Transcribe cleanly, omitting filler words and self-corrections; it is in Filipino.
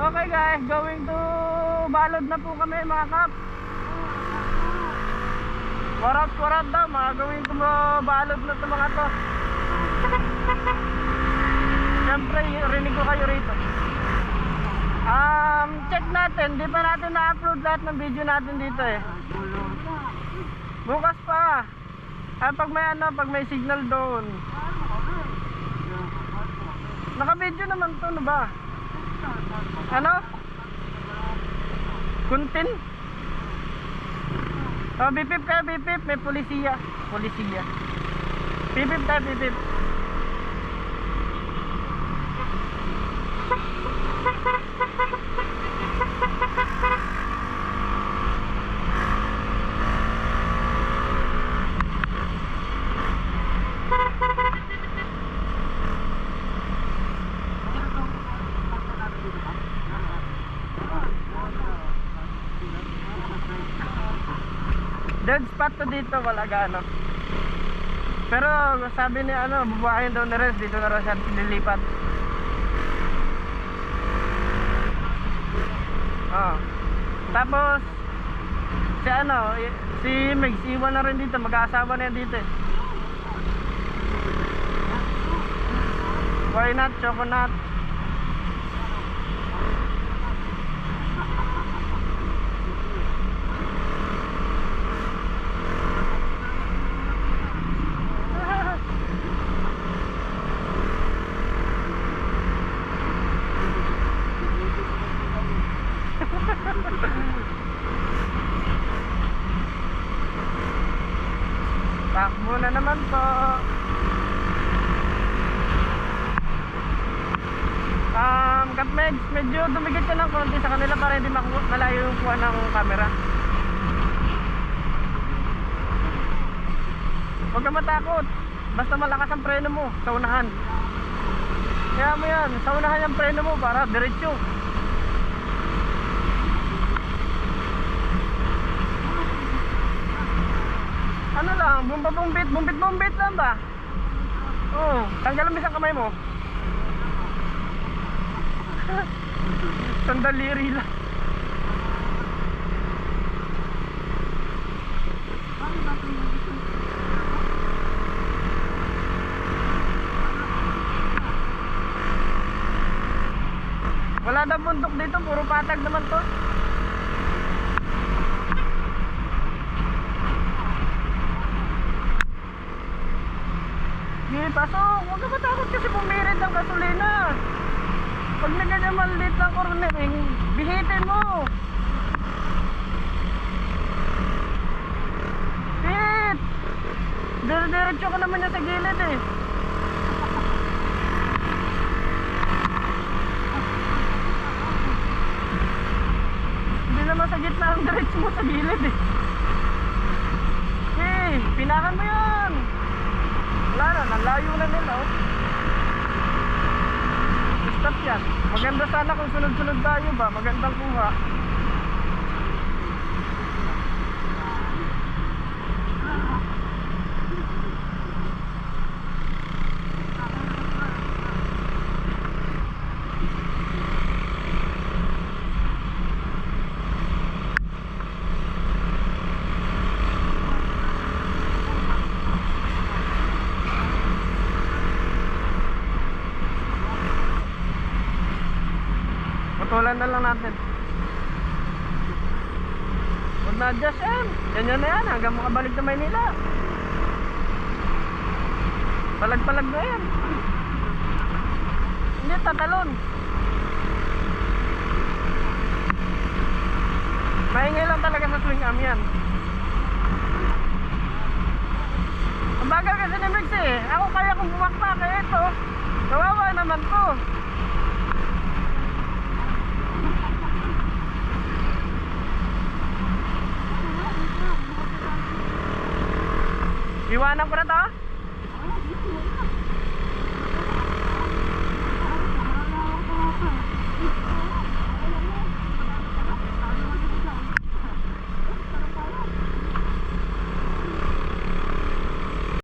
Okay guys, going to Balod na po kami mga kap. Warap daw, mga going to Balod na to mga to. Siyempre, rinig ko kayo rito. Check natin, di pa natin na-upload lahat ng video natin dito eh. Bukas pa. Pag may signal doon. Naka-video naman to, no ba? Ano? Kuntin? Oh, bipip kayo, bipip. May polisiya. Bipip tayo, bipip. Dead spot to dito, wala gaano. Pero sabi ni bubuhayin daw ni Rez, dito na rin siya nilipat. Tapos si Megs iwan na rin dito, mag-aasawa na yan dito eh. Why not, choconut? Takbo na naman po. Kapmegs, medyo dumigit ka ng konti sa kanila para hindi malayo yung kuha ng camera. Huwag ka matakot, basta malakas ang preno mo sa unahan. Kaya mo yan, sa unahan yung preno mo para diretso. Ano lang, bumbit lang ba? Oo, tanggal mo isang kamay mo. Sandaliri lang. Wala daw bundok dito, puro patag naman to. Pasok, huwag ka matakot kasi bumirit ng gasolina. Pag na ganyan maliit ng cornering, bihitin mo. Hit! Diretso ka naman niya sa gilid eh. Hindi naman sa gitna ang diretso mo sa gilid eh. Okay, pinakan mo yan. Wala na, nalayo na nila oh. Stop yan. Maganda sana kung sunod-sunod tayo ba, magandang kuha. Putulan na lang natin. Huwag na-adjust yan. Ganyan na yan hanggang makabalik na Maynila. Palag-palag na yan. Hindi tatalon. Maingay lang talaga sa swing arm yan. Ang bagal kasi ni Mix eh. Ako kaya kung bumakpa kaya ito. Kawawa naman ko. Iwanan ko na to.